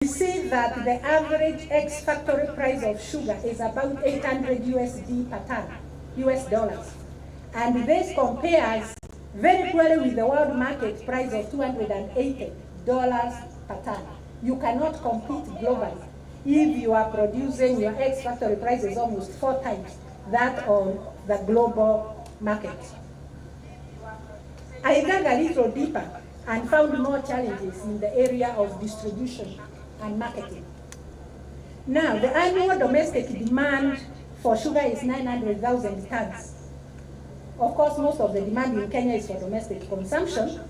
we see that the average ex-factory price of sugar is about 800 USD per ton, US dollars. And this compares very poorly with the world market price of $280 per ton. You cannot compete globally if you are producing, your ex-factory price is almost 4 times that on the global market. I dug a little deeper and found more challenges in the area of distribution and marketing. Now, the annual domestic demand for sugar is 900,000 tons. Of course, most of the demand in Kenya is for domestic consumption,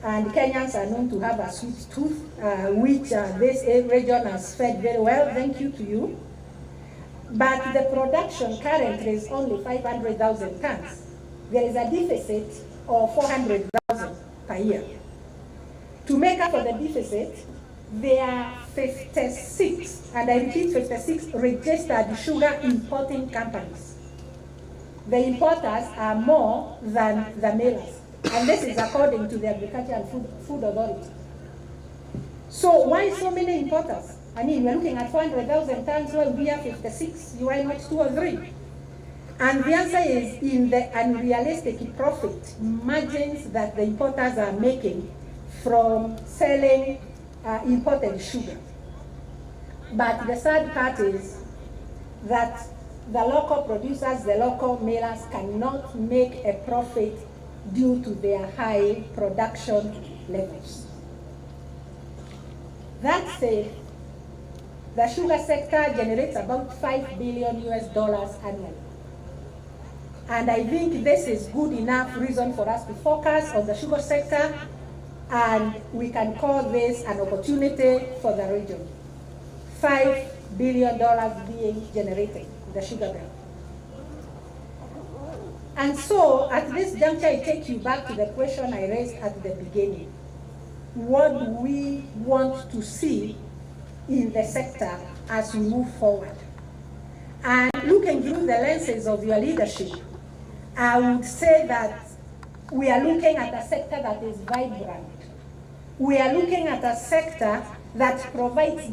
and Kenyans are known to have a sweet tooth, which this region has fed very well, thank you to you. But the production currently is only 500,000 tons. There is a deficit of 400,000 per year. To make up for the deficit, there are 56, and I repeat 56, registered sugar importing companies. The importers are more than the millers, and this is according to the Agriculture and Food Authority. So why so many importers? I mean, we're looking at 400,000 tons, well, we have 56, why not 2 or 3? And the answer is in the unrealistic profit margins that the importers are making from selling imported sugar. But the sad part is that the local producers, the local millers cannot make a profit due to their high production levels. That said, the sugar sector generates about $5 billion annually. And I think this is good enough reason for us to focus on the sugar sector, and we can call this an opportunity for the region. $5 billion being generated in the sugar belt. And so at this juncture, I take you back to the question I raised at the beginning. What do we want to see in the sector as we move forward? And looking through the lenses of your leadership, I would say that we are looking at a sector that is vibrant. We are looking at a sector that provides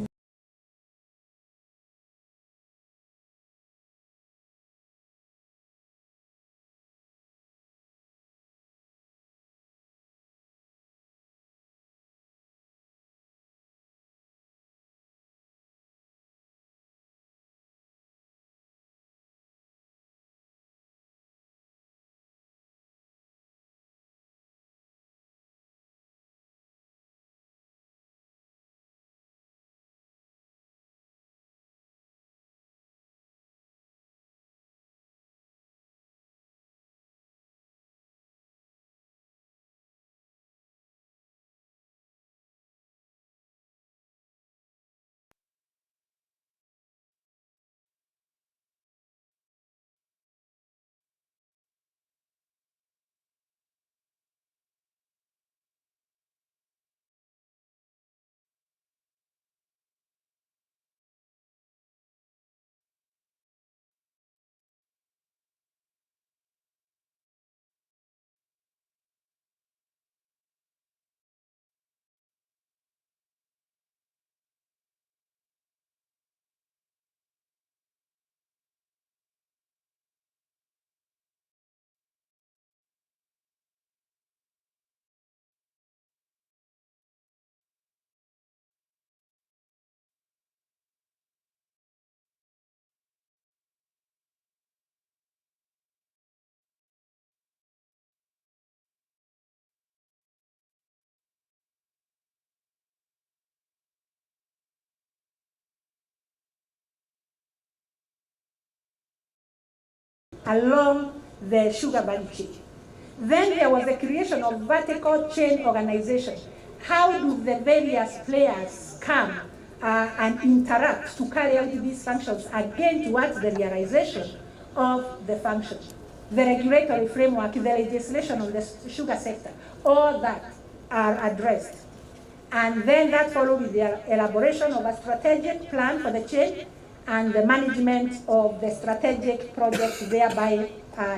along the sugar value chain. Then there was the creation of vertical chain organization. How do the various players come and interact to carry out these functions, again towards the realization of the function? The regulatory framework, the legislation on the sugar sector, all that are addressed. And then that followed with the elaboration of a strategic plan for the chain and the management of the strategic projects thereby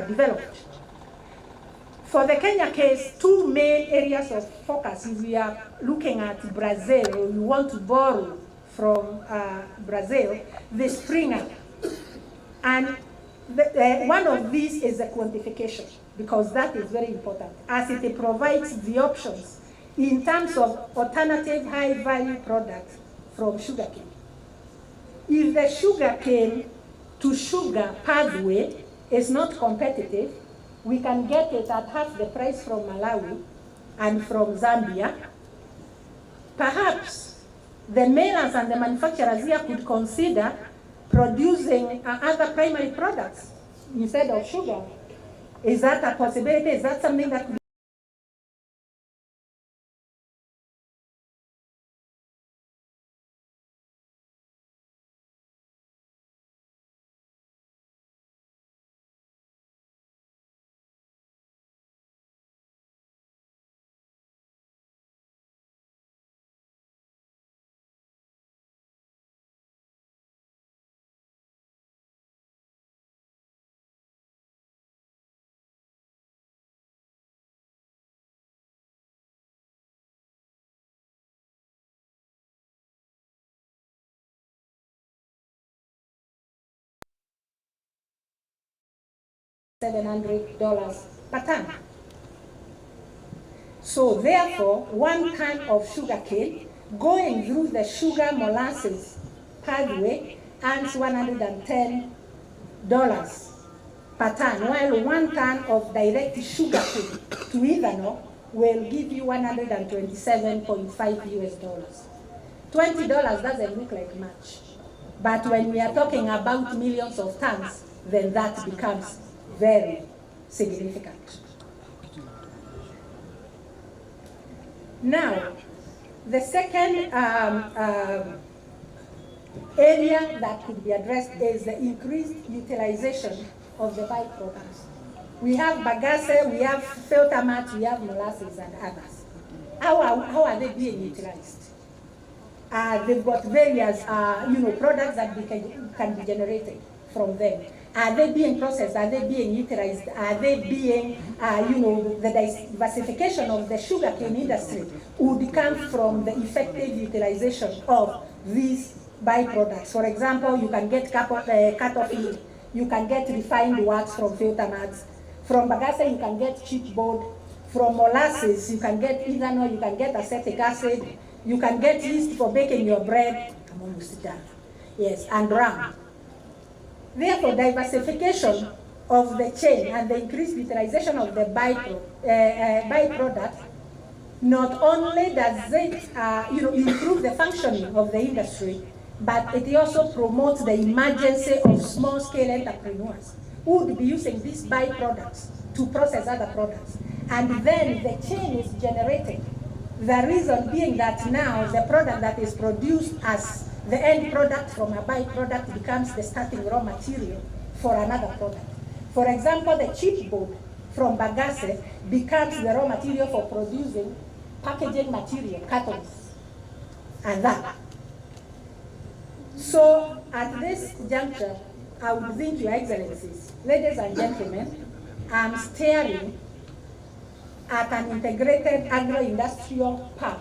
developed. For the Kenya case, 2 main areas of focus, if we are looking at Brazil, we want to borrow from Brazil, they spring up. And one of these is the quantification, because that is very important, as it provides the options in terms of alternative high-value products from sugarcane. If the sugarcane to sugar pathway is not competitive, we can get it at half the price from Malawi and from Zambia. Perhaps the millers and the manufacturers here could consider producing other primary products instead of sugar. Is that a possibility? Is that something that could $700 per ton. So therefore, 1 ton of sugar cane going through the sugar molasses pathway earns $110 per ton, while 1 ton of direct sugar cane to ethanol will give you $127.5 US. $20 doesn't look like much, but when we are talking about millions of tons, then that becomes very significant. Now, the second area that could be addressed is the increased utilization of the byproducts. We have bagasse, we have filter mats, we have molasses and others. How are they being utilized? They've got various products that can be generated from them. Are they being processed? Are they being utilized? Are they being, the diversification of the sugarcane industry would come from the effective utilization of these byproducts. For example, you can get cut-off feed, you can get refined wax from filter mats. From bagasse, you can get chipboard. From molasses, you can get ethanol, you can get acetic acid, you can get yeast for baking your bread. I'm almost done. Yes, and rum. Therefore, diversification of the chain and the increased utilization of the byproduct not only does it improve the functioning of the industry, but it also promotes the emergence of small-scale entrepreneurs who would be using these byproducts to process other products. And then the chain is generated. The reason being that now the product that is produced as the end product from a byproduct becomes the starting raw material for another product. For example, the chipboard from bagasse becomes the raw material for producing packaging material, cartons, and that. So at this juncture, I would think, Your Excellencies, ladies and gentlemen, I'm staring at an integrated agro-industrial park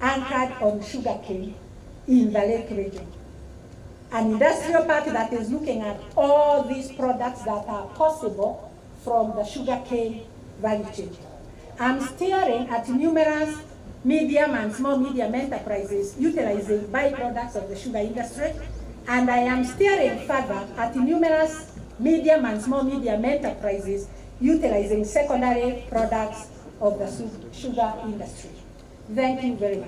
anchored on sugarcane in the Lake region. An industrial park that is looking at all these products that are possible from the sugarcane value chain. I'm staring at numerous medium and small medium enterprises utilizing byproducts of the sugar industry, and I am staring further at numerous medium and small medium enterprises utilizing secondary products of the sugar industry. Thank you very much.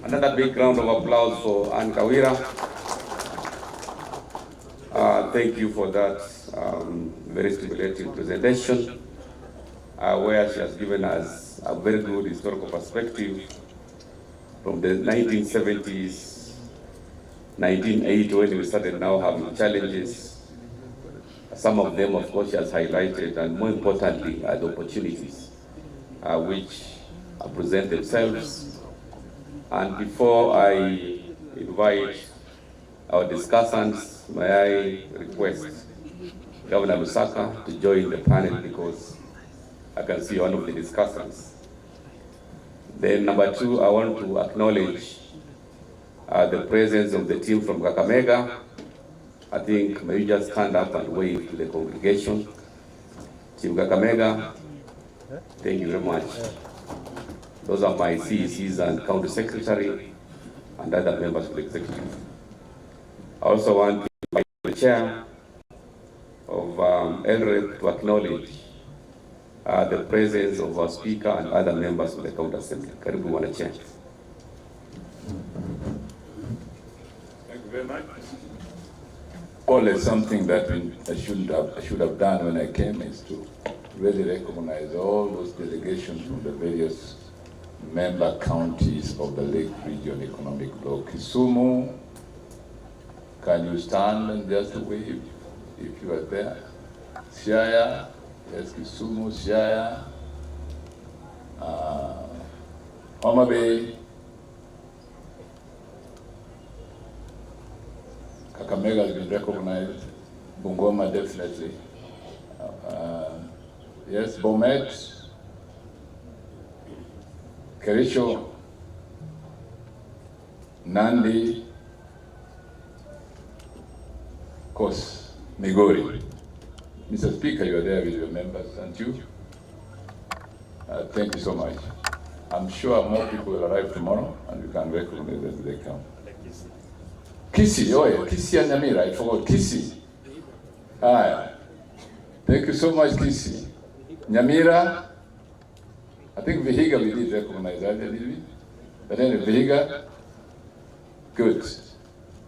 Another big round of applause for Anne Kawira. Thank you for that very stimulating presentation, where she has given us a very good historical perspective from the 1970s, 1980, when we started now having challenges. Some of them, of course, she has highlighted, and more importantly, are the opportunities which present themselves. And before I invite our discussants, may I request Governor Lusaka to join the panel, because I can see one of the discussants. Then number two, I want to acknowledge the presence of the team from Kakamega. I think may you just stand up and wave to the congregation. Team Kakamega, thank you very much. Those are my CECs and county secretary and other members of the executive. I also want to invite the chair of LREP to acknowledge the presence of our speaker and other members of the county assembly. Karibu Bwana Chair. Thank you very much. Always something that I should have done when I came is to really recognize all those delegations from the various member counties of the Lake Region Economic Bloc. Kisumu, can you stand and just wave if you are there? Siaya, yes, Kisumu, Siaya, Homa Bay, Kakamega has been recognized, Bungoma definitely, yes, Bomet, Kericho, Nandi, of course, Migori. Mr. Speaker, you are there with your members, aren't you? Thank you so much. I'm sure more people will arrive tomorrow and we can recognize them as they come. Kisi, oh yeah, Kisi and Namira, I forgot Kisi. Hi. Thank you so much, Kisi. Nyamira, I think Vihiga we did recognize that, did we? But anyway, Vihiga, good.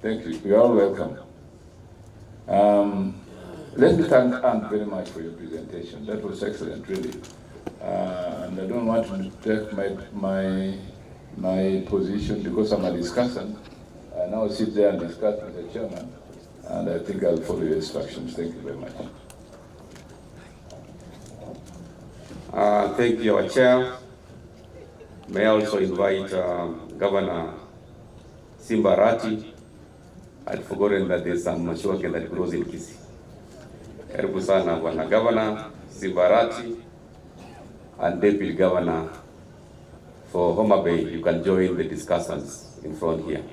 Thank you. You are all welcome. Let me thank Anne very much for your presentation. That was excellent, really. And I don't want to take my position because I'm a discussant. I now sit there and discuss with the chairman, and I think I'll follow your instructions. Thank you very much. Thank you, our chair. May I also invite Governor Simbarati. I'd forgotten that there's some sugarcane that grows in Kisii. Karibu sana Bwana Governor Simbarati and Deputy Governor for Homa Bay. You can join the discussants in front here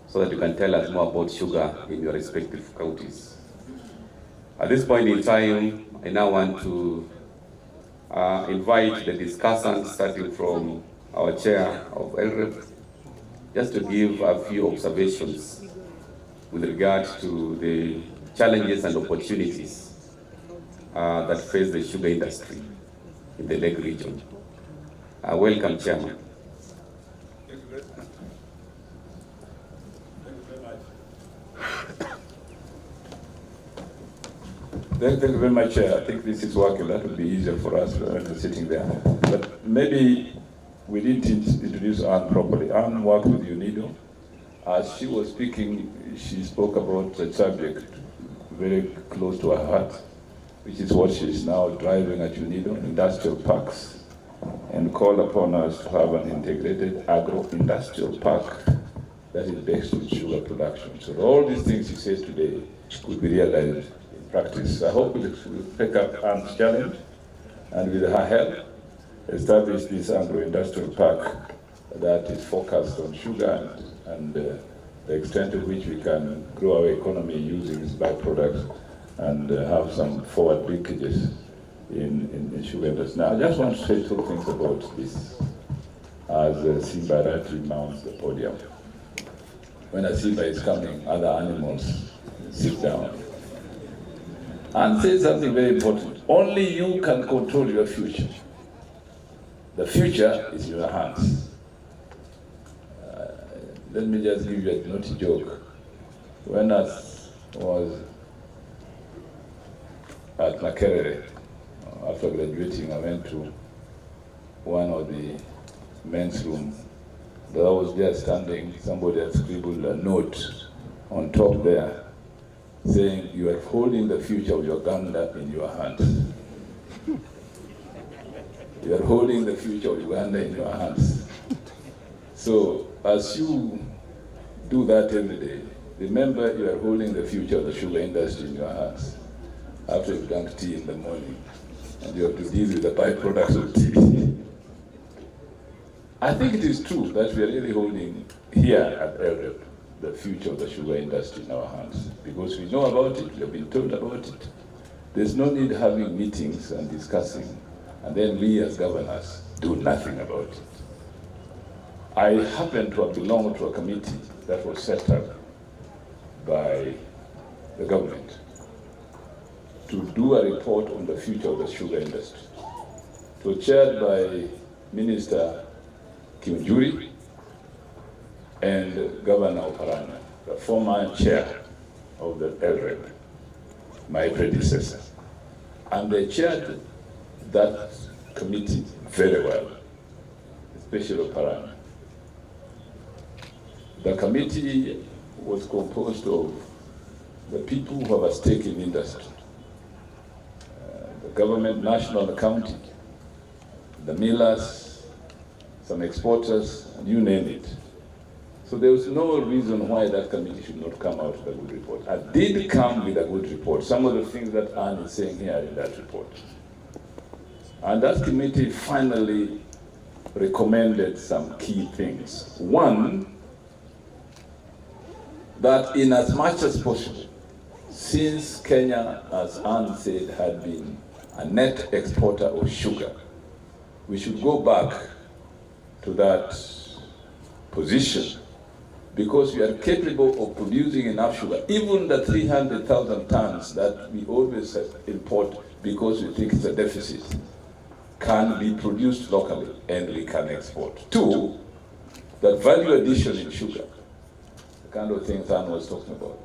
so that you can tell us more about sugar in your respective counties. At this point in time, I now want to invite the discussants, starting from our chair of LREP, just to give a few observations with regard to the challenges and opportunities that face the sugar industry in the Lake region. Welcome, Chairman. Thank you very much. I think this is working. That would be easier for us when we're sitting there. But maybe we didn't introduce Anne properly. Anne worked with UNIDO. As she was speaking, she spoke about a subject very close to her heart, which is what she is now driving at UNIDO, industrial parks, and called upon us to have an integrated agro-industrial park that is based on sugar production. So all these things she said today could be realized in practice. I hope we'll pick up Anne's challenge and with her help, establish this agro-industrial park that is focused on sugar and the extent to which we can grow our economy using its byproducts and have some forward linkages in sugar industry. Now, I just want to say two things about this as Simba rightly mounts the podium. When a Simba is coming, other animals sit down and say something very important. Only you can control your future. The future is in your hands. Let me just give you a naughty joke. When I was at Makerere, after graduating, I went to one of the men's room. There was there standing, somebody had scribbled a note on top there saying, "You are holding the future of Uganda in your hands." You are holding the future of Uganda in your hands. So as you do that every day, remember you are holding the future of the sugar industry in your hands. After you've drunk tea in the morning, and you have to deal with the byproducts of tea. I think it is true that we are really holding here at LREP the future of the sugar industry in our hands, because we know about it, we have been told about it. There's no need having meetings and discussing, and then we as governors do nothing about it. I happen to have belonged to a committee that was set up by the government to do a report on the future of the sugar industry. It was chaired by Minister Migori and Governor Oparanya, the former chair of the LREP, my predecessor. And they chaired that committee very well, especially Oparanya. The committee was composed of the people who have a stake in industry, the government, national and county, the millers, some exporters, and you name it. So there was no reason why that committee should not come out with a good report. I did come with a good report, some of the things that Anne is saying here in that report. And that committee finally recommended some key things. One, that in as much as possible, since Kenya, as Anne said, had been a net exporter of sugar, we should go back to that position, because we are capable of producing enough sugar. Even the 300,000 tons that we always import because we think it's a deficit can be produced locally and we can export. Two, the value addition in sugar, the kind of things Anne was talking about,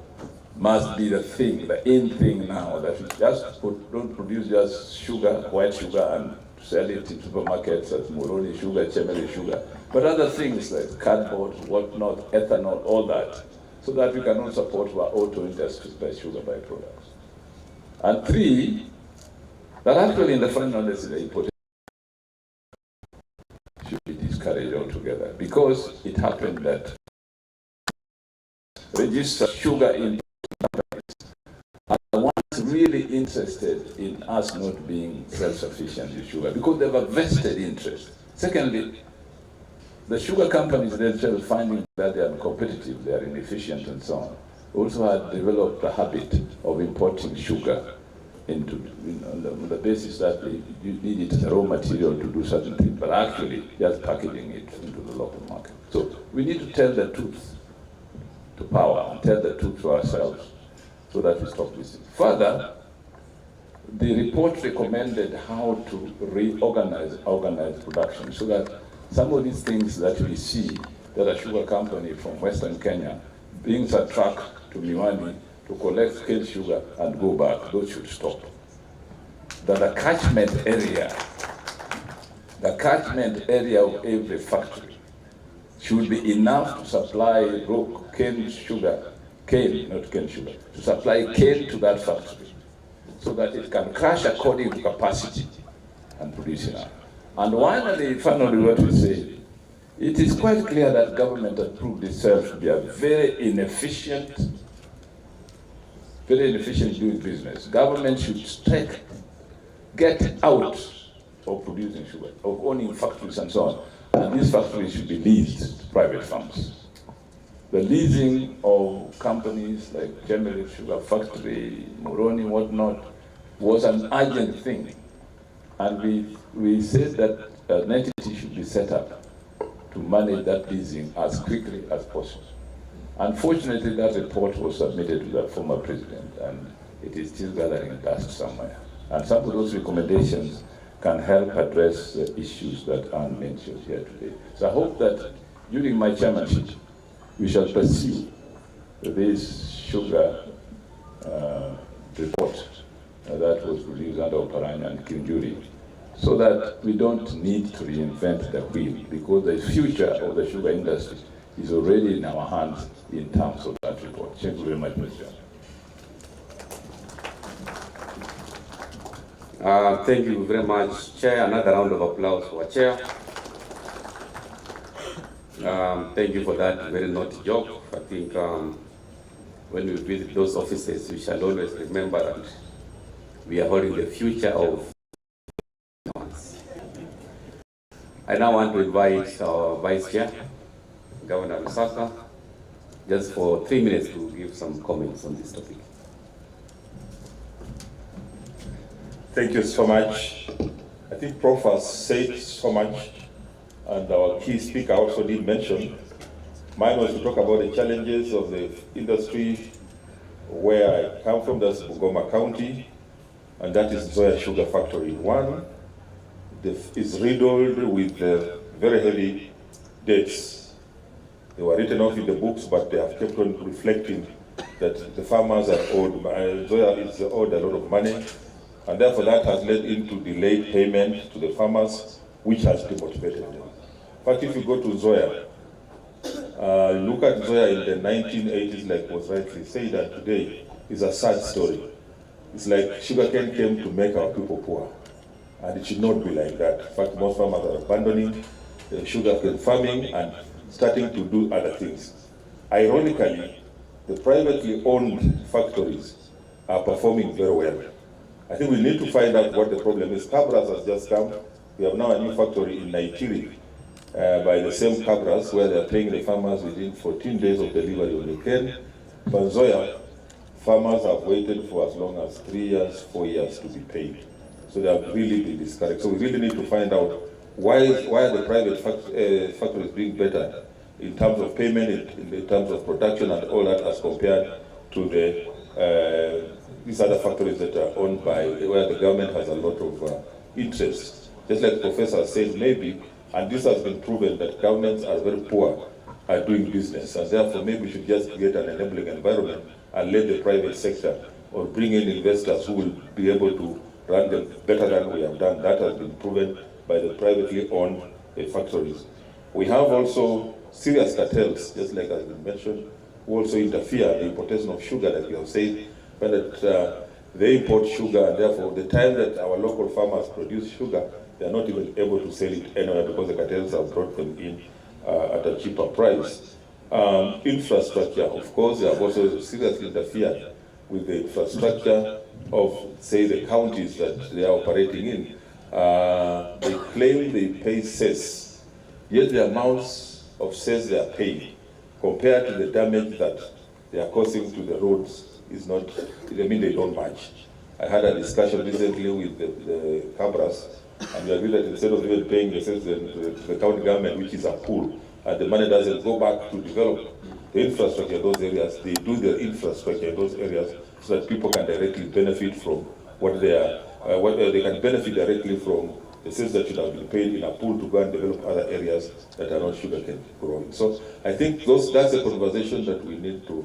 must be the thing, the in thing now, that we just don't produce just sugar, white sugar, and sell it in supermarkets as Migori sugar, Chemeli sugar, but other things like cardboard, whatnot, ethanol, all that, so that we can also support our auto industry by sugar byproducts. And three, that actually in the final lesson, the importation should be discouraged altogether, because it happened that registered sugar in are the ones really interested in us not being self-sufficient in sugar, because they have a vested interest. Secondly, the sugar companies themselves, finding that they are uncompetitive, they are inefficient and so on, also had developed the habit of importing sugar into, on the basis that they need it as a raw material to do certain things, but actually just packaging it into the local market. So we need to tell the truth to power and tell the truth to ourselves, so that we stop this. Further, the report recommended how to organize production, so that some of these things that we see, that a sugar company from Western Kenya brings a truck to Miwani to collect cane sugar and go back, those should stop. That the catchment area of every factory should be enough to supply cane sugar, to supply cane to that factory, so that it can crush according to capacity and produce enough. And finally, what we say, it is quite clear that government has proved itself to be a very inefficient doing business. Government should get out of producing sugar, of owning factories and so on. And these factories should be leased to private firms. The leasing of companies like Chemeli Sugar Factory, Moroni, whatnot, was an urgent thing. And we said that an entity should be set up to manage that leasing as quickly as possible. Unfortunately, that report was submitted to the former president, and it is still gathering dust somewhere. And some of those recommendations can help address the issues that Anne mentioned here today. So I hope that during my chairmanship, we shall pursue this sugar report that was released under Oparanya and Migori, so that we don't need to reinvent the wheel, because the future of the sugar industry is already in our hands in terms of that report. Thank you very much, Mr. Chairman. Thank you very much, Chair. Another round of applause for our Chair. Thank you for that very naughty joke. I think when we visit those offices, we shall always remember that we are holding the future of I now want to invite our Vice Chair, Governor Lusaka, just for 3 minutes to give some comments on this topic. Thank you so much. I think Prof has said so much, and our key speaker also did mention. Mine was to talk about the challenges of the industry where I come from, that's Bungoma County, and that is Zoya Sugar Factory. One is riddled with very heavy debts. They were written off in the books, but they have kept on reflecting that the farmers are owed. Zoya is owed a lot of money, and therefore that has led into delayed payment to the farmers, which has demotivated them. In fact, if you go to Zoya, look at Zoya in the 1980s, like was rightly said, and today is a sad story. It's like sugarcane came to make our people poor, and it should not be like that. In fact, most farmers are abandoning sugarcane farming and starting to do other things. Ironically, the privately owned factories are performing very well. I think we need to find out what the problem is. Cabras has just come. We have now a new factory in Nigeria by the same Cabras, where they are paying the farmers within 14 days of delivery of the cane. But Zoya, farmers have waited for as long as 3 years, 4 years to be paid. So they have really been discouraged. So we really need to find out why are the private factories doing better in terms of payment, in terms of production and all that, as compared to these other factories that are owned by, where the government has a lot of interest. Just like the professor said, maybe, and this has been proven, that governments are very poor at doing business, and therefore maybe we should just create an enabling environment and let the private sector or bring in investors who will be able to run them better than we have done. That has been proven by the privately owned factories. We have also serious cartels, just like has been mentioned, who also interfere in the importation of sugar, that we have said, but that they import sugar, and therefore the time that our local farmers produce sugar, they are not even able to sell it anywhere because the cartels have brought them in at a cheaper price. Infrastructure, of course, they have also seriously interfered with the infrastructure of, say, the counties that they are operating in. They claim they pay cess, yet the amounts of cess they are paying compared to the damage that they are causing to the roads is not, I mean, they don't match. I had a discussion recently with the Cabras, and we agreed that instead of even paying the cess to the county government, which is a pool, and the money doesn't go back to develop the infrastructure in those areas, they do the infrastructure in those areas so that people can directly benefit from what they are, they can benefit directly from the cess that should have been paid in a pool to go and develop other areas that are not sugarcane growing. So I think that's a conversation that we need to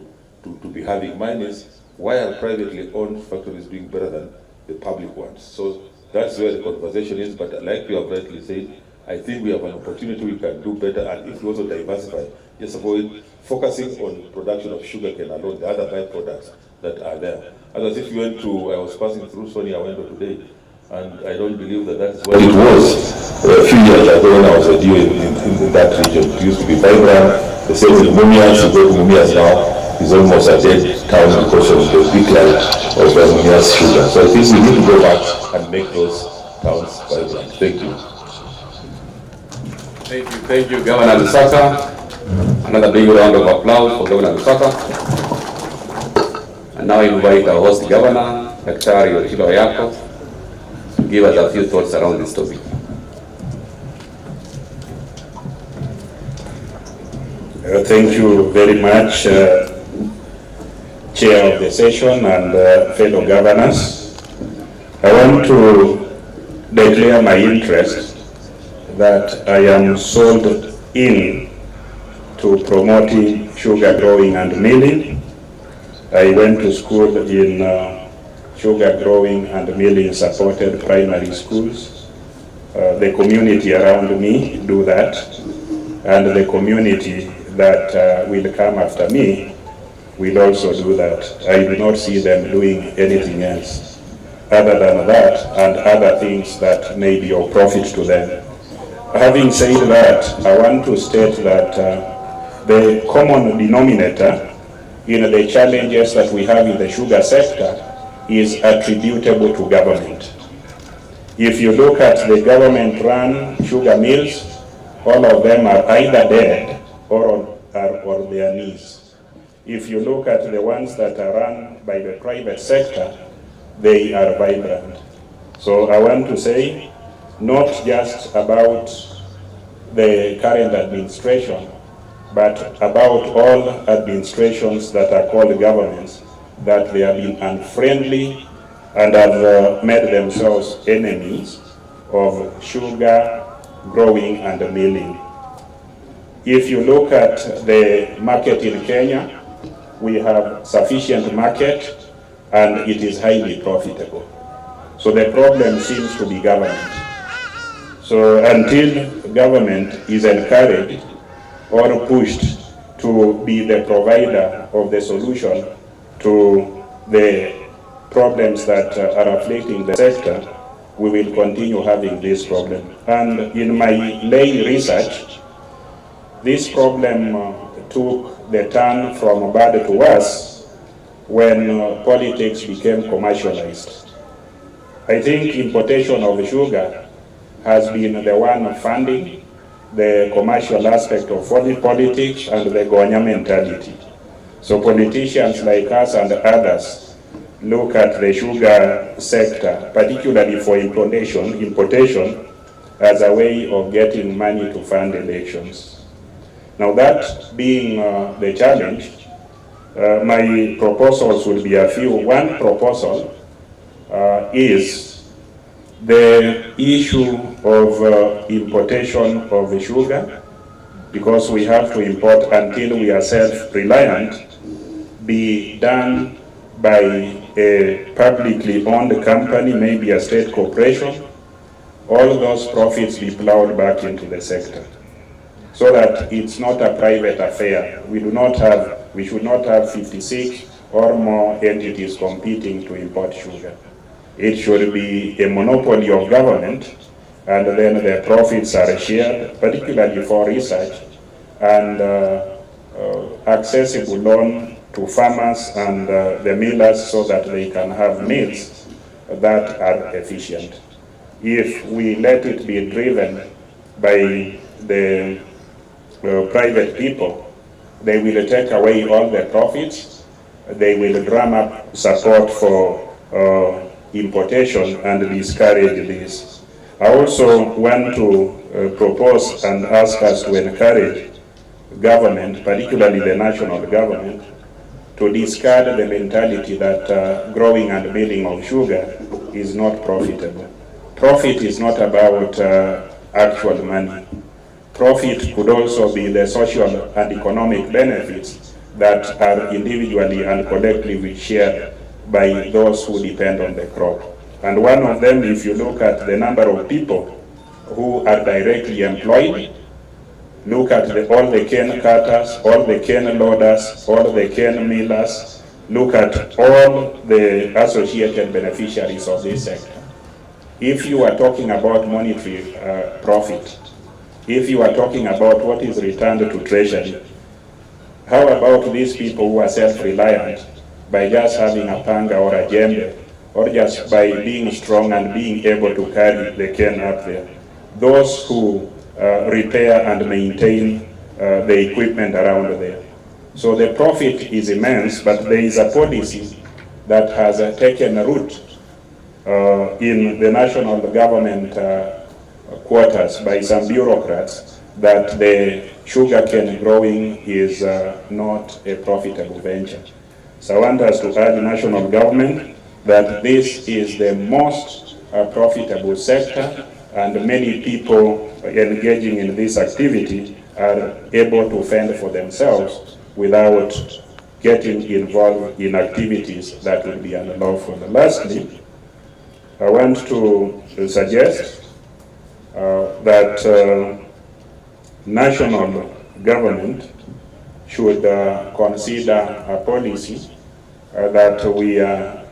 be having. Mine is, why are privately owned factories doing better than the public ones? So that's where the conversation is, but like you have rightly said, I think we have an opportunity, we can do better, and if we also diversify, just avoid focusing on production of sugarcane alone, the other byproducts that are there. As if you went to, I was passing through Sonia Wendo today, and I don't believe that that's what it was a few years ago when I was a DO in that region. It used to be vibrant. The same with Mumias. You go to Mumias now, it's almost a dead town because of the decline of Mumias sugar. So I think we need to go back and make those towns vibrant. Thank you. Thank you, Governor Lusaka. Another big round of applause for Governor Lusaka. And now I invite our host governor, Daktari Otilo Yako, to give us a few thoughts around this topic. Thank you very much, Chair of the session and fellow governors. I want to declare my interest that I am sold in to promoting sugar growing and milling. I went to school in sugar growing and milling supported primary schools. The community around me do that, and the community that will come after me will also do that. I do not see them doing anything else other than that and other things that may be of profit to them. Having said that, I want to state that the common denominator in the challenges that we have in the sugar sector is attributable to government. If you look at the government-run sugar mills, all of them are either dead or are on their knees. If you look at the ones that are run by the private sector, they are vibrant. So I want to say, not just about the current administration, but about all administrations that are called governments, that they have been unfriendly and have made themselves enemies of sugar growing and milling. If you look at the market in Kenya, we have sufficient market and it is highly profitable. So the problem seems to be government. So until government is encouraged or pushed to be the provider of the solution to the problems that are afflicting the sector, we will continue having this problem. And in my lay research, this problem took the turn from bad to worse when politics became commercialized. I think importation of sugar has been the one funding the commercial aspect of politics and the Gonya mentality. So politicians like us and others look at the sugar sector, particularly for importation, as a way of getting money to fund elections. Now that being the challenge, my proposals will be a few. One proposal is the issue of importation of sugar, because we have to import until we are self-reliant, be done by a publicly owned company, maybe a state corporation. All those profits be plowed back into the sector, so that it's not a private affair. We should not have 56 or more entities competing to import sugar. It should be a monopoly of government, and then the profits are shared, particularly for research, and accessible loan to farmers and the millers, so that they can have mills that are efficient. If we let it be driven by the private people, they will take away all the profits, they will drum up support for importation and discourage this. I also want to propose and ask us to encourage government, particularly the national government, to discard the mentality that growing and milling of sugar is not profitable. Profit is not about actual money. Profit could also be the social and economic benefits that are individually and collectively shared by those who depend on the crop. And one of them, if you look at the number of people who are directly employed, look at all the cane cutters, all the cane loaders, all the cane millers, look at all the associated beneficiaries of this sector. If you are talking about monetary profit, if you are talking about what is returned to treasury, how about these people who are self-reliant by just having a panga or a jembe, or just by being strong and being able to carry the cane up there? Those who repair and maintain the equipment around there. So the profit is immense, but there is a policy that has taken root in the national government quarters by some bureaucrats, that the sugarcane growing is not a profitable venture. So I want us to urge the national government that this is the most profitable sector, and many people engaging in this activity are able to fend for themselves without getting involved in activities that would be unlawful. Lastly, I want to suggest that national government should consider a policy that we are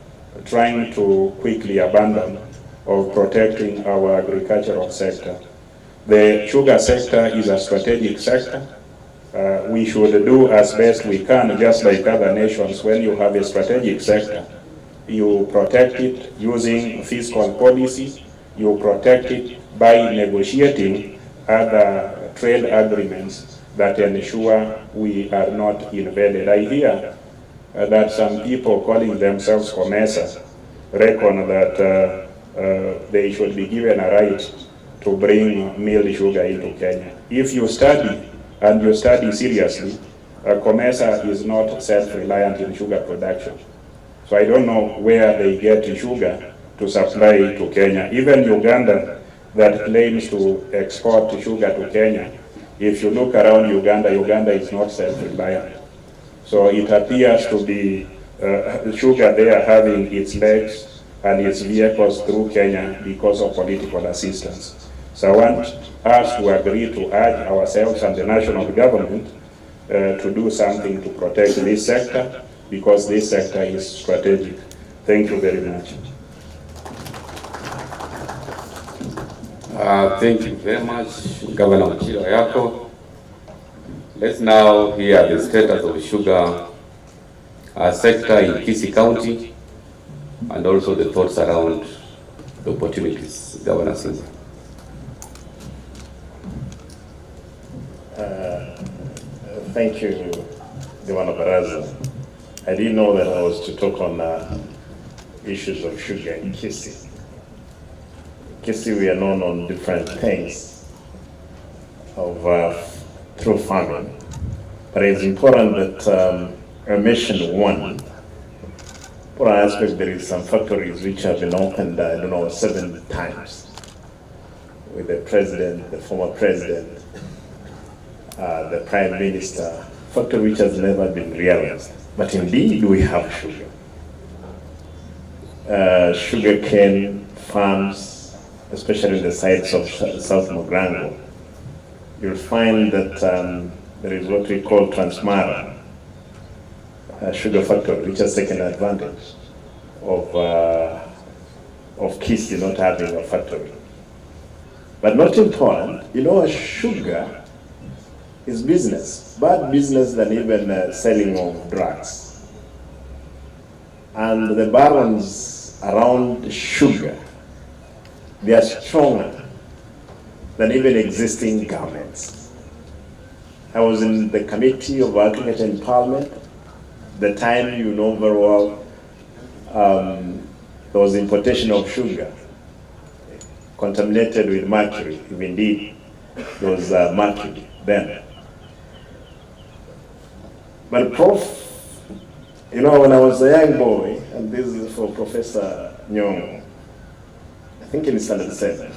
trying to quickly abandon, of protecting our agricultural sector. The sugar sector is a strategic sector. We should do as best we can, just like other nations. When you have a strategic sector, you protect it using fiscal policy, you protect it by negotiating other trade agreements that ensure we are not invaded. I hear that some people calling themselves COMESA reckon that they should be given a right to bring milled sugar into Kenya. If you study, and you study seriously, COMESA is not self-reliant in sugar production. So I don't know where they get sugar to supply to Kenya. Even Uganda, that claims to export sugar to Kenya, if you look around Uganda, Uganda is not self-reliant. So it appears to be sugar there having its legs and its vehicles through Kenya because of political assistance. So I want us to agree to urge ourselves and the national government to do something to protect this sector, because this sector is strategic. Thank you very much. Thank you very much, Governor Ochilo Ayako. Let's now hear the status of sugar sector in Kisii County and also the thoughts around the opportunities. Governor Sinza. Thank you, Governor Baraza. I didn't know that I was to talk on issues of sugar in Kisii. Kisii, we are known on different things of through farming, but it's important that I mention one. For an aspect, there is some factories which have been opened, 7 times with the president, the former president, the prime minister, factory which has never been realized. But indeed, we have sugar. Sugarcane farms, especially in the sites of South Mogrango, you'll find that there is what we call Transmara, a sugar factory, which has taken advantage of Kisii not having a factory. But not important, sugar is business, bad business than even selling of drugs. And the barons around sugar, they are stronger than even existing governments. I was in the Committee of Agriculture in Parliament. The time, you know very well, there was importation of sugar contaminated with mercury. If indeed there was mercury then. But Prof, when I was a young boy, and this is for Professor Nyong, I think in standard 7,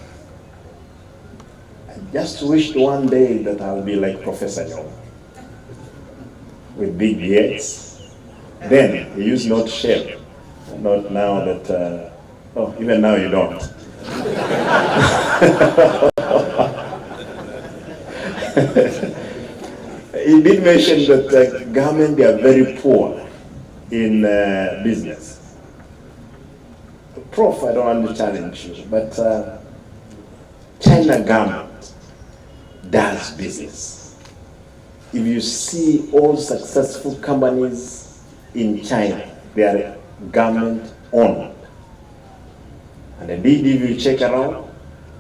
I just wished one day that I'll be like Professor Nyong, with big beards. Then he used not shave, not now that, even now you don't. He did mention that the government, they are very poor in business. Prof, I don't want to challenge you, but China government does business. If you see all successful companies in China, they are government owned. And indeed, if you check around,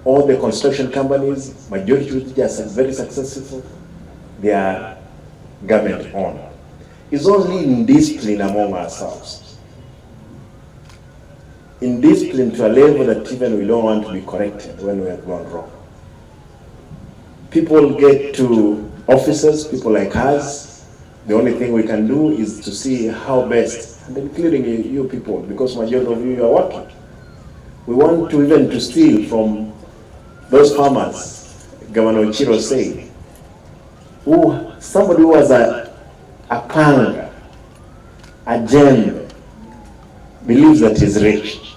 all the construction companies, majority of which are very successful, they are government owned. It's only indiscipline among ourselves. Indiscipline to a level that even we don't want to be corrected when we have gone wrong. People get to offices, people like us, the only thing we can do is to see how best, and including you people, because majority of you are working. We want to even to steal from those farmers, Governor Ochilo said, somebody who has a panga, a djembe, believes that he's rich.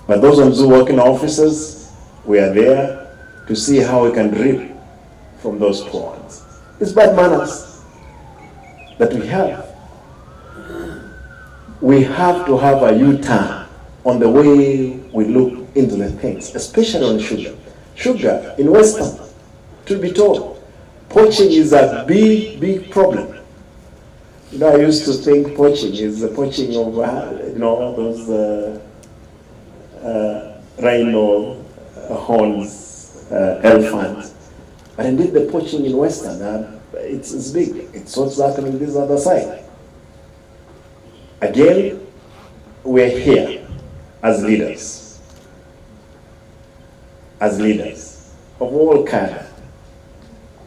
But those ones who work in offices, we are there to see how we can reap from those poor ones. It's bad manners that we have. We have to have a U-turn on the way we look into the things, especially on sugar. Sugar in Western, to be told, poaching is a big, big problem. I used to think poaching is the poaching of, those rhino, horns, elephants. But indeed the poaching in Western, it's big. It's what's happening this other side. Again, we're here as leaders of all kinds.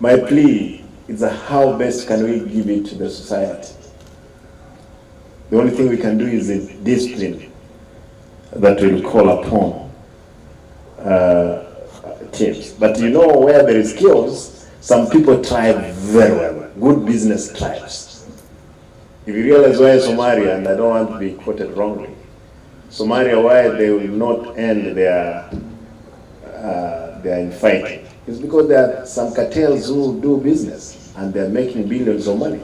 My plea is how best can we give it to the society. The only thing we can do is the discipline that we'll call upon teams. But you know, where there is skills, some people thrive very well. Good business thrives. If you realize why Somalia, and I don't want to be quoted wrongly, Somalia, why they will not end their infighting, is because there are some cartels who do business and they're making billions of money.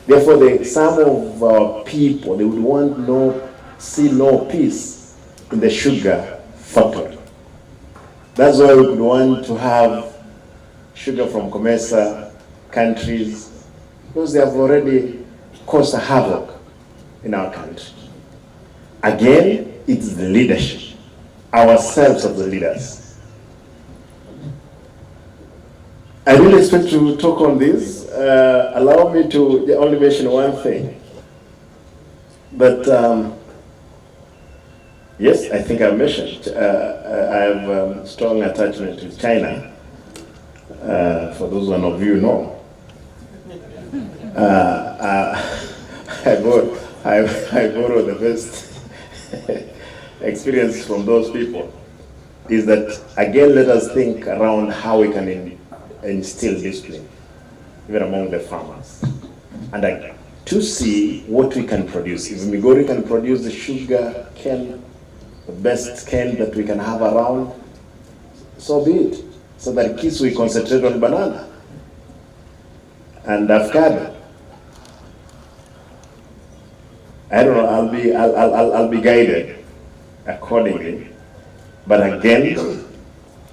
Therefore, some of our people, they would see no peace in the sugar factory. That's why we would want to have sugar from Comesa countries, because they have already caused a havoc in our country. Again, it's the leadership, ourselves as the leaders. I didn't expect to talk on this. Allow me to only mention one thing. But yes, I think I mentioned, I have strong attachment to China. For those one of you know. I borrow the best experience from those people. Is that, again, let us think around how we can instill discipline, even among the farmers. And to see what we can produce. If Migori can produce the sugar cane, the best cane that we can have around, so be it. So that kids we concentrate on banana and avocado. I don't know, I'll be guided accordingly. But again,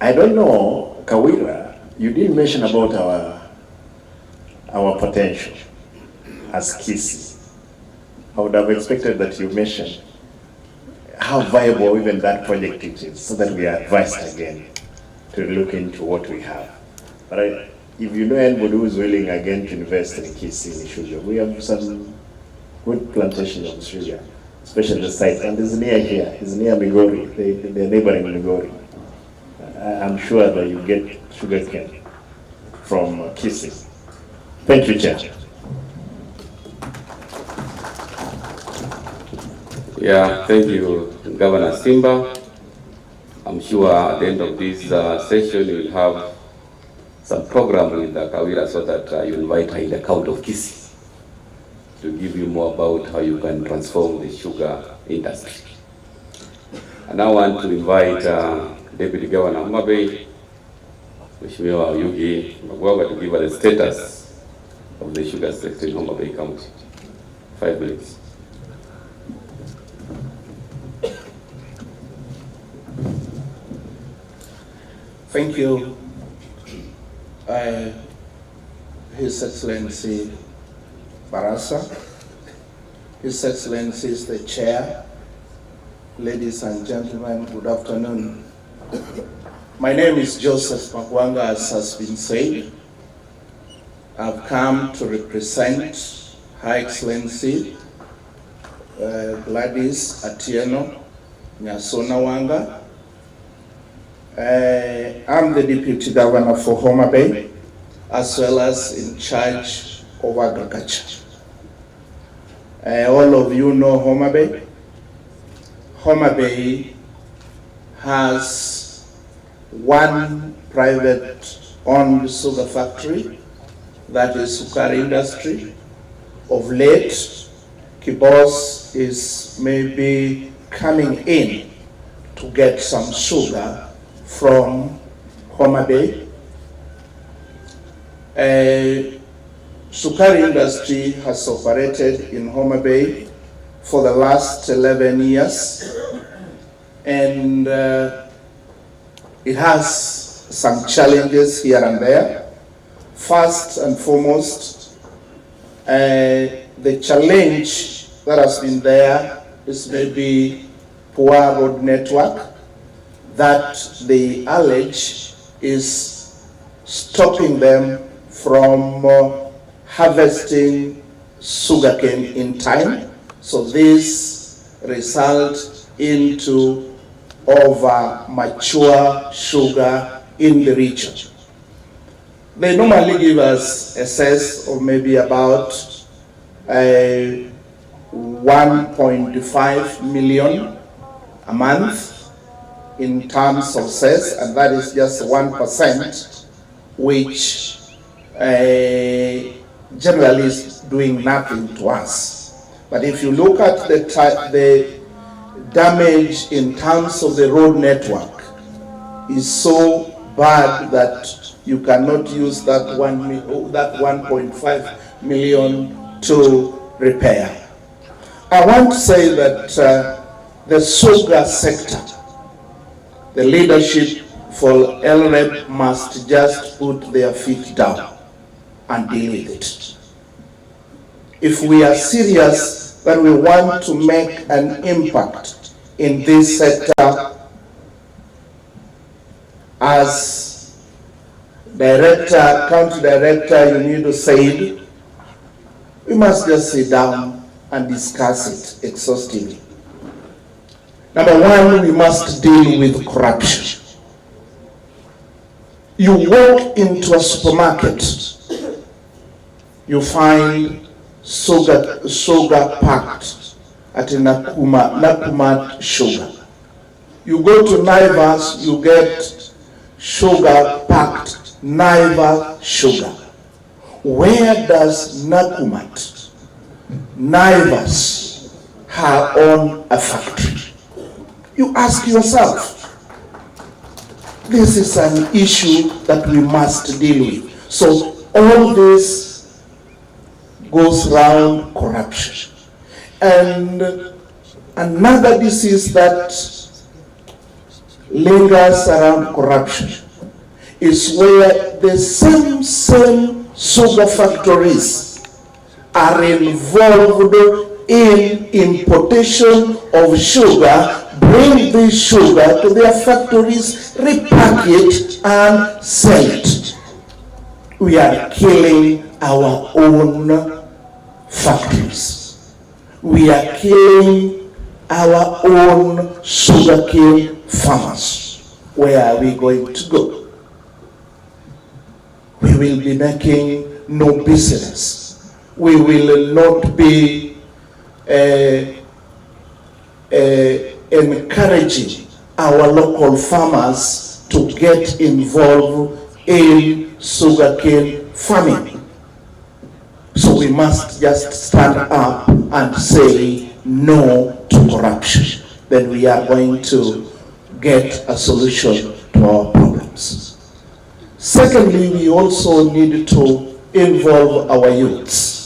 I don't know, Kawira, you didn't mention about our potential as Kisi. I would have expected that you mentioned how viable even that project is, so that we are advised again to look into what we have. But if you know anybody who is willing again to invest in Kisi in sugar, we have some good plantation of sugar, especially the site, and it's near here, it's near Migori, the neighboring Migori. I'm sure that you get sugar cane from Kisi. Thank you, Chair. Yeah, thank you, Governor Simba. I'm sure at the end of this session you'll have some program with Kawira so that you invite her in the count of Kisi to give you more about how you can transform the sugar industry. And I want to invite Deputy Governor Homa Bay, Mheshimiwa Yugi Magwaga, to give us the status of the sugar sector in Homa Bay County. 5 minutes. Thank you, His Excellency Barasa, His Excellency the Chair, ladies and gentlemen, good afternoon. My name is Joseph Magwanga, as has been said. I've come to represent Her Excellency Gladys Atieno Nyasona Wanga. I'm the Deputy Governor for Homa Bay, as well as in charge of agriculture. All of you know Homa Bay. Homa Bay has one private-owned sugar factory, that is Sukari Industry. Of late, Kibos is maybe coming in to get some sugar from Homa Bay. Sukari Industry has operated in Homa Bay for the last 11 years, and it has some challenges here and there. First and foremost, the challenge that has been there is maybe poor road network. that they allege is stopping them from harvesting sugarcane in time. So this results into over mature sugar in the region. They normally give us a cess of maybe about 1.5 million a month in terms of cess, and that is just 1%, which generally is doing nothing to us. But if you look at the damage in terms of the road network is so bad that you cannot use that 1.5 million to repair. I want to say that the sugar sector, the leadership for LREP must just put their feet down and deal with it. If we are serious that we want to make an impact in this sector, as County Director Unido said, we must just sit down and discuss it exhaustively. Number one, we must deal with corruption. You walk into a supermarket, you find sugar packed at Nakumat sugar. You go to Naivas, you get sugar packed Naivas sugar. Where does Nakumat, Naivas, her own a factory? You ask yourself. This is an issue that we must deal with. So all this goes around corruption. And another disease that lingers around corruption is where the same sugar factories are involved in importation of sugar, bring this sugar to their factories, repack it and sell it. We are killing our own factories. We are killing our own sugarcane farmers. Where are we going to go? We will be making no business. We will not be encouraging our local farmers to get involved in sugarcane farming. So we must just stand up and say no to corruption. Then we are going to get a solution to our problems. Secondly, we also need to involve our youths.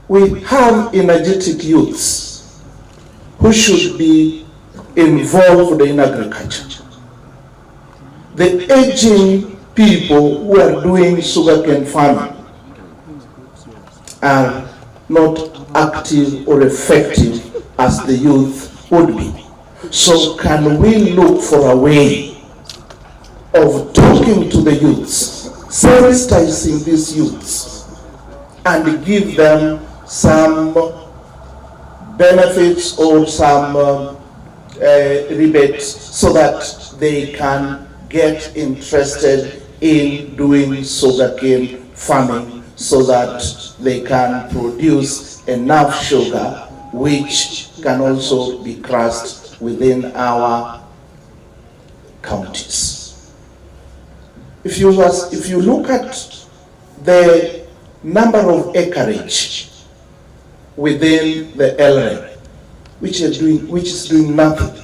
We have energetic youths who should be involved in agriculture. The aging people who are doing sugarcane farming are not active or effective as the youth would be. So can we look for a way of talking to the youths, sensitizing these youths, and give them some benefits or some rebates so that they can get interested in doing sugarcane farming, so that they can produce enough sugar which can also be crushed within our counties. If you look at the number of acreage within the LRA, which is doing nothing,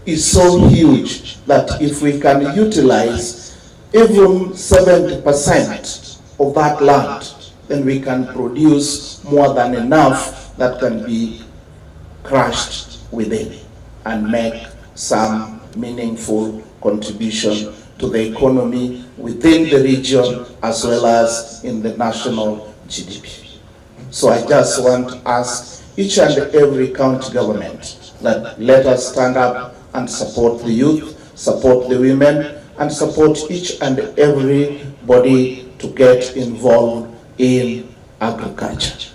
is so huge that if we can utilize even 70% of that land, then we can produce more than enough that can be crushed within and make some meaningful contribution to the economy within the region as well as in the national GDP. So I just want to ask each and every county government that let us stand up and support the youth, support the women, and support each and everybody to get involved in agriculture.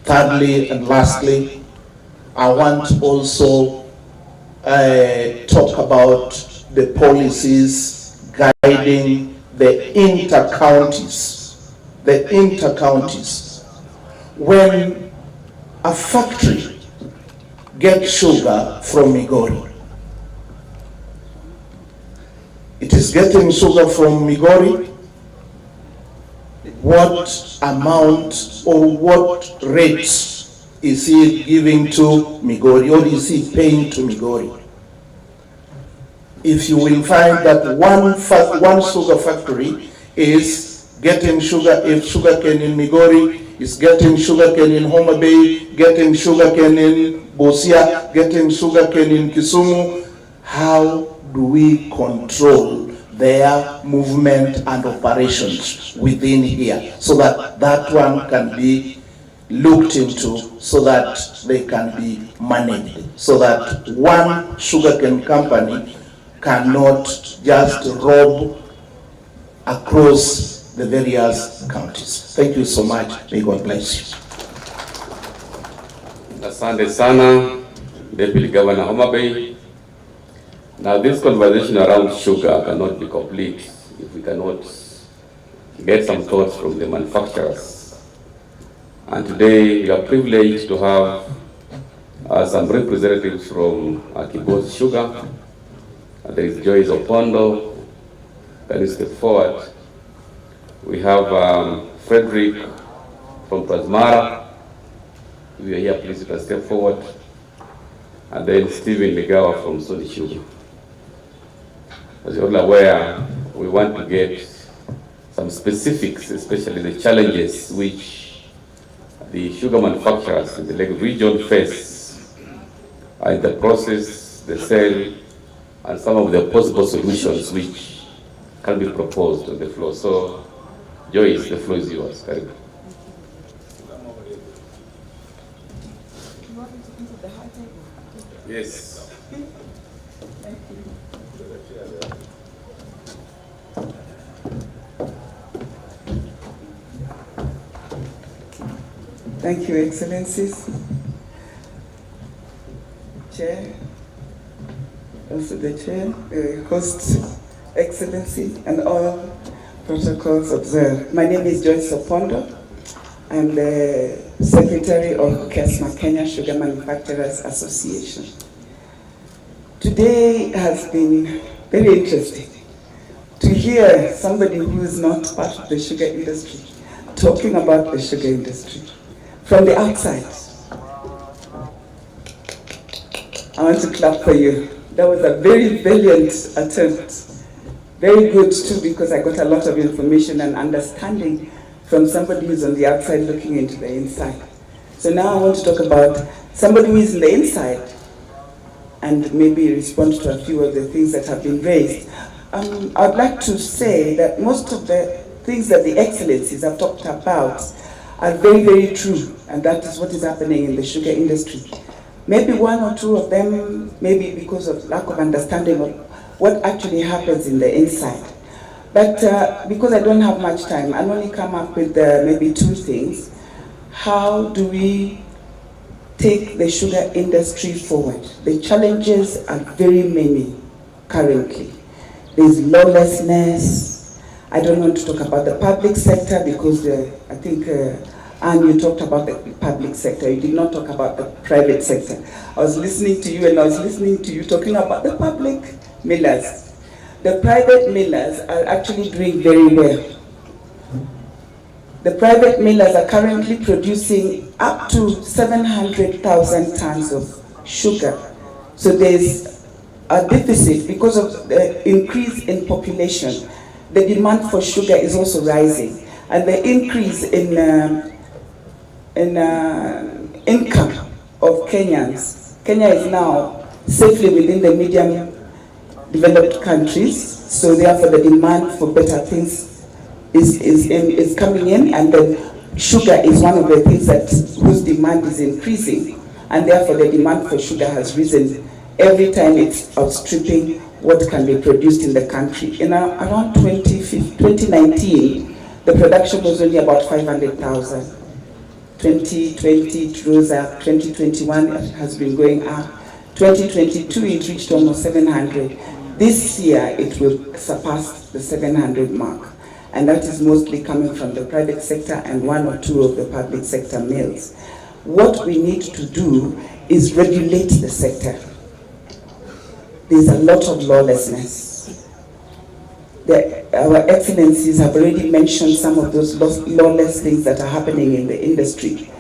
Thirdly and lastly, I want also talk about the policies guiding the inter-counties. The inter-counties. When a factory gets sugar from Migori, it is getting sugar from Migori. What amount or what rates is he giving to Migori, or is he paying to Migori? If you will find that one sugar factory is getting sugar, if sugarcane in Migori is getting sugarcane in Homa Bay, getting sugarcane in Busia, getting sugarcane in Kisumu, how do we control their movement and operations within here, so that that one can be looked into, so that they can be managed, so that one sugarcane company cannot just rob across the various counties. Thank you so much. May God bless you. Asante sana, Deputy Governor Homa Bay. Now this conversation around sugar cannot be complete if we cannot get some thoughts from the manufacturers. And today we are privileged to have some representatives from Kibos Sugar. There is Joyce Opondo. Can you step forward? We have Frederick from Transmara. If you are here, please you can step forward. And then Stephen Ligawa from Sony Sugar. As you're all aware, we want to get some specifics, especially the challenges which the sugar manufacturers in the Lake region face in the process, the sale, and some of the possible solutions which can be proposed on the floor. So, Joyce, the floor is yours. Karibu. Yes. Thank you, Excellencies. Chair, also the Chair, host, Excellency, and all protocols observed. My name is Joyce Opondo. I'm the Secretary of KESMA, Kenya Sugar Manufacturers Association. Today has been very interesting to hear somebody who is not part of the sugar industry talking about the sugar industry from the outside. I want to clap for you. That was a very valiant attempt. Very good too, because I got a lot of information and understanding from somebody who's on the outside looking into the inside. So now I want to talk about somebody who is in the inside and maybe respond to a few of the things that have been raised. I'd like to say that most of the things that the Excellencies have talked about are very, very true, and that is what is happening in the sugar industry. Maybe one or two of them, maybe because of lack of understanding of what actually happens in the inside. But because I don't have much time, I'll only come up with maybe two things. How do we take the sugar industry forward? The challenges are very many currently. There's lawlessness. I don't want to talk about the public sector because I think, Anne, you talked about the public sector. You did not talk about the private sector. I was listening to you and I was listening to you talking about the public millers. The private millers are actually doing very well. The private millers are currently producing up to 700,000 tons of sugar. So there's a deficit because of the increase in population. The demand for sugar is also rising, and the increase in income of Kenyans. Kenya is now safely within the medium developed countries, so therefore the demand for better things is coming in, and then sugar is one of the things that whose demand is increasing. and therefore the demand for sugar has risen every time. It's outstripping what can be produced in the country. In around 2019, the production was only about 500,000. 2020 it rose up, 2021 it has been going up, 2022 it reached almost 700. This year it will surpass the 700 mark, and that is mostly coming from the private sector and one or two of the public sector mills. What we need to do is regulate the sector. There's a lot of lawlessness. Our excellencies have already mentioned some of those lawless things that are happening in the industry.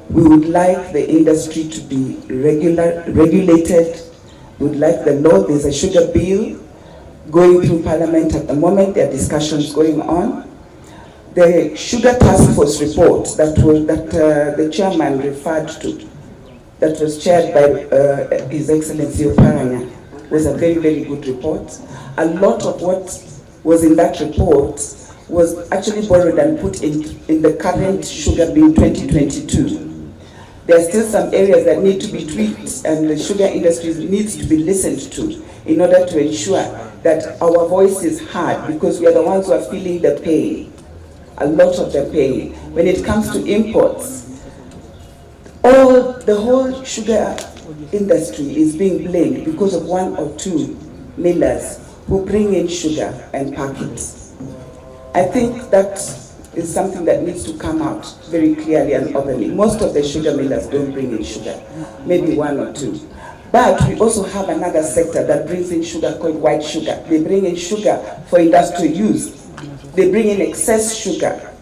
We would like the industry to be regulated. We would like the law. There's a sugar bill going through Parliament at the moment. There are discussions going on. The Sugar Task Force report that the chairman referred to, that was chaired by His Excellency Oparanya, was a very, very good report. A lot of what was in that report was actually borrowed and put in the current Sugar Bill 2022. There are still some areas that need to be tweaked, and the sugar industry needs to be listened to in order to ensure that our voice is heard, because we are the ones who are feeling the pain, a lot of the pain. When it comes to imports, the whole sugar industry is being blamed because of one or two millers who bring in sugar and pack it. I think that is something that needs to come out very clearly and openly. Most of the sugar millers don't bring in sugar, maybe one or two. But we also have another sector that brings in sugar called white sugar. They bring in sugar for industrial use. They bring in excess sugar.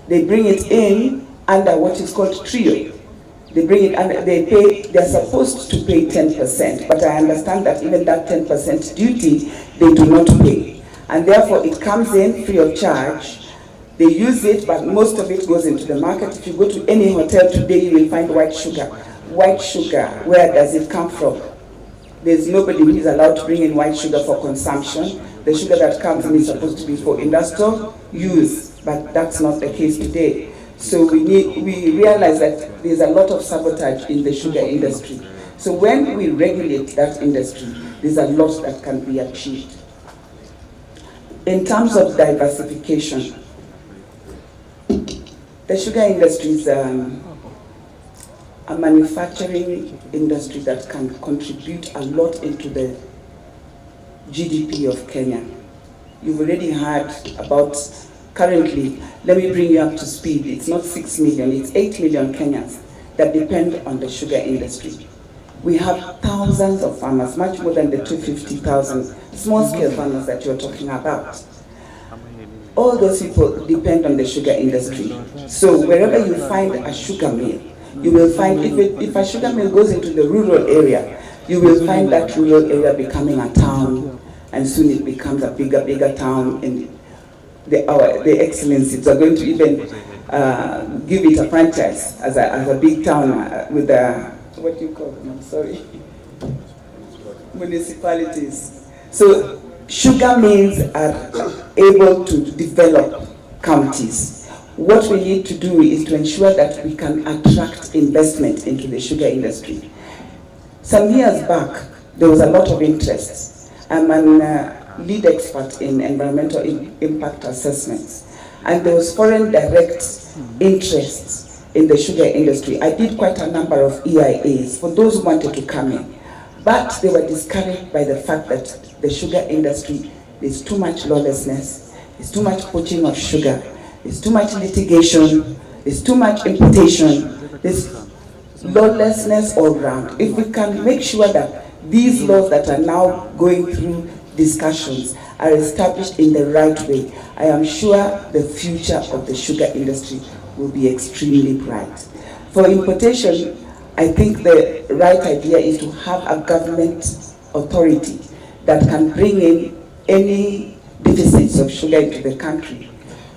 They bring it in under what is called trio. They bring it and they're supposed to pay 10%, but I understand that even that 10% duty, they do not pay. And therefore it comes in free of charge. They use it, but most of it goes into the market. If you go to any hotel today, you will find white sugar. White sugar, where does it come from? There's nobody who is allowed to bring in white sugar for consumption. The sugar that comes in is supposed to be for industrial use, but that's not the case today. So we realize that there's a lot of sabotage in the sugar industry. So when we regulate that industry, there's a lot that can be achieved. In terms of diversification, the sugar industry is a manufacturing industry that can contribute a lot into the GDP of Kenya. You've already heard about, currently, let me bring you up to speed, it's not 6 million, it's 8 million Kenyans that depend on the sugar industry. We have thousands of farmers, much more than the 250,000 small-scale farmers that you're talking about. All those people depend on the sugar industry. So wherever you find a sugar mill, you will find, if a sugar mill goes into the rural area, you will find that rural area becoming a town, and soon it becomes a bigger town, and the excellencies are going to even give it a franchise as a big town with the, what do you call them, I'm sorry, municipalities. So sugar mills are able to develop counties. What we need to do is to ensure that we can attract investment into the sugar industry. Some years back, there was a lot of interest. I'm an lead expert in environmental impact assessments, and there was foreign direct interest in the sugar industry. I did quite a number of EIAs for those who wanted to come in, but they were discouraged by the fact that the sugar industry, there's too much lawlessness, there's too much poaching of sugar, there's too much litigation, there's too much importation, there's lawlessness all around. If we can make sure that these laws that are now going through discussions are established in the right way, I am sure the future of the sugar industry will be extremely bright. For importation, I think the right idea is to have a government authority that can bring in any deficits of sugar into the country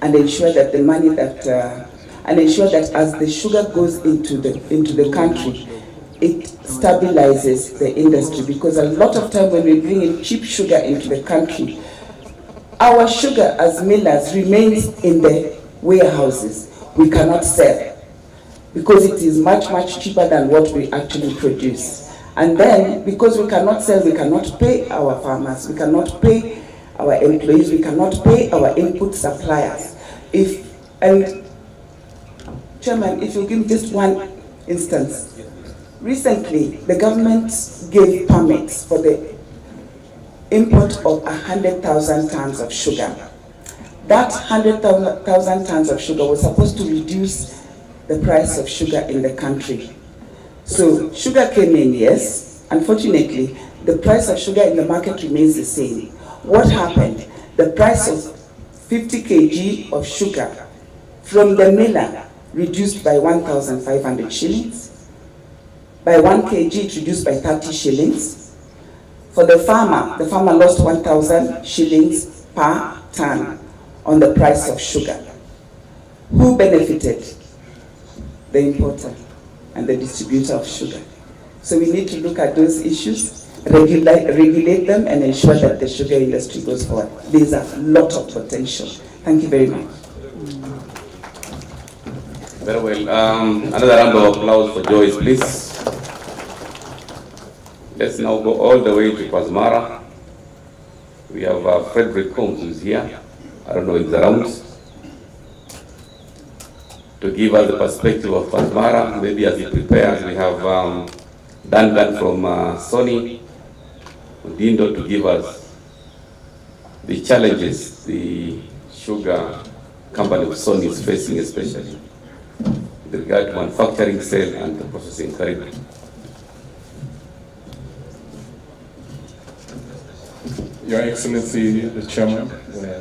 and ensure that the money that, and ensure that as the sugar goes into the country, it stabilizes the industry, because a lot of time when we bring in cheap sugar into the country, our sugar as millers remains in the warehouses. We cannot sell. because it is much, much cheaper than what we actually produce. And then, because we cannot sell, we cannot pay our farmers, we cannot pay our employees, we cannot pay our input suppliers. Chairman, if you give me just one instance. Recently, the government gave permits for the import of 100,000 tons of sugar. That 100,000 tons of sugar was supposed to reduce the price of sugar in the country. So sugar came in, yes. Unfortunately, the price of sugar in the market remains the same. What happened? The price of 50 kg of sugar from the miller reduced by 1,500 shillings. By 1 kg, it reduced by 30 shillings. For the farmer lost 1,000 shillings per ton on the price of sugar. Who benefited? The importer and the distributor of sugar. So we need to look at those issues, regulate them, and ensure that the sugar industry goes forward. There's a lot of potential. Thank you very much. Very well. Another round of applause for Joyce, please. Let's now go all the way to Pasmara. We have Frederick Combs who's here. I don't know if he's around. To give us the perspective of Pasmara, maybe as he prepares, we have Duncan from Sony, Dindo, to give us the challenges the sugar company of Sony is facing, especially with regard to manufacturing, sale, and the processing corridor. Your Excellency, the Chairman,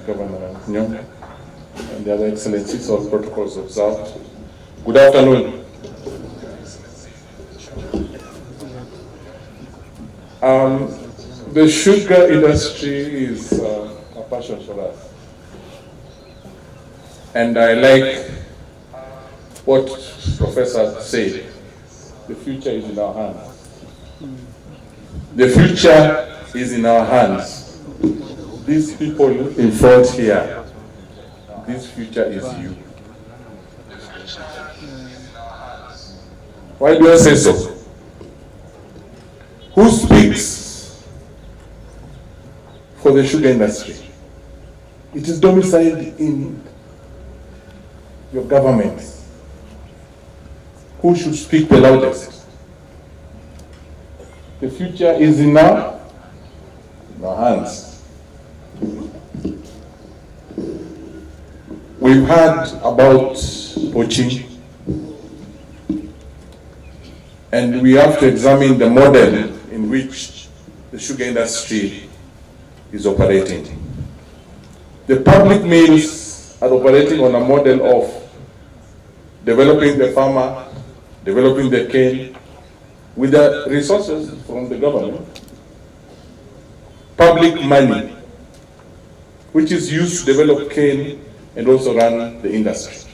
Governor Nyong, and the other excellencies, all protocols observed. Good afternoon. The sugar industry is a passion for us. And I like what Professor said. The future is in our hands. The future is in our hands. These people in front here, this future is you. Why do I say so? Who speaks for the sugar industry? It is domiciled in your government. Who should speak the loudest? The future is in our hands. We've heard about poaching, and we have to examine the model in which the sugar industry is operating. The public mills are operating on a model of developing the farmer, developing the cane with the resources from the government, public money, which is used to develop cane and also run the industry.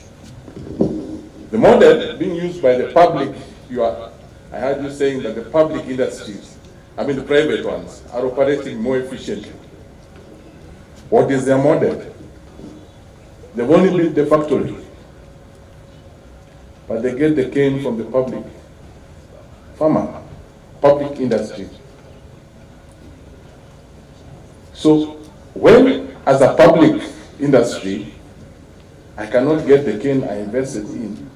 The model being used by the public, I heard you saying that the public industries, the private ones, are operating more efficiently. What is their model? They've only built the factory, but they get the cane from the public farmer, public industry. So when, as a public industry, I cannot get the cane I invested in,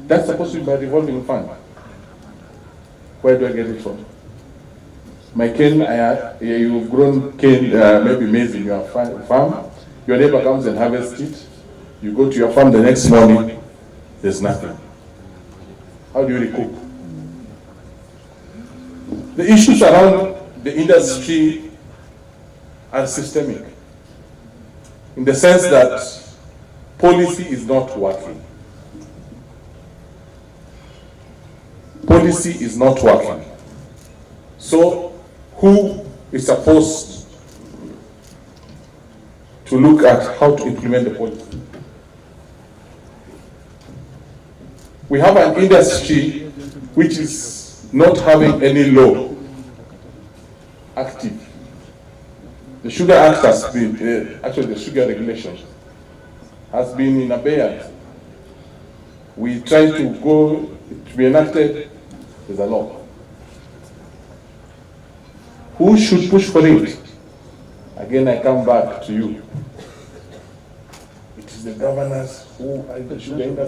that's supposed to be my revolving fund. Where do I get it from? My cane, you've grown cane, maybe maize in your farm, your neighbor comes and harvests it, you go to your farm the next morning, there's nothing. How do you recoup? The issues around the industry are systemic, in the sense that policy is not working. Policy is not working. So who is supposed to look at how to implement the policy? We have an industry which is not having any law active. The Sugar Act has been, actually the sugar regulation has been in abeyance. we try to go to be enacted, there's a law. Who should push for it? Again, I come back to you. It is the governors who are the sugar industry.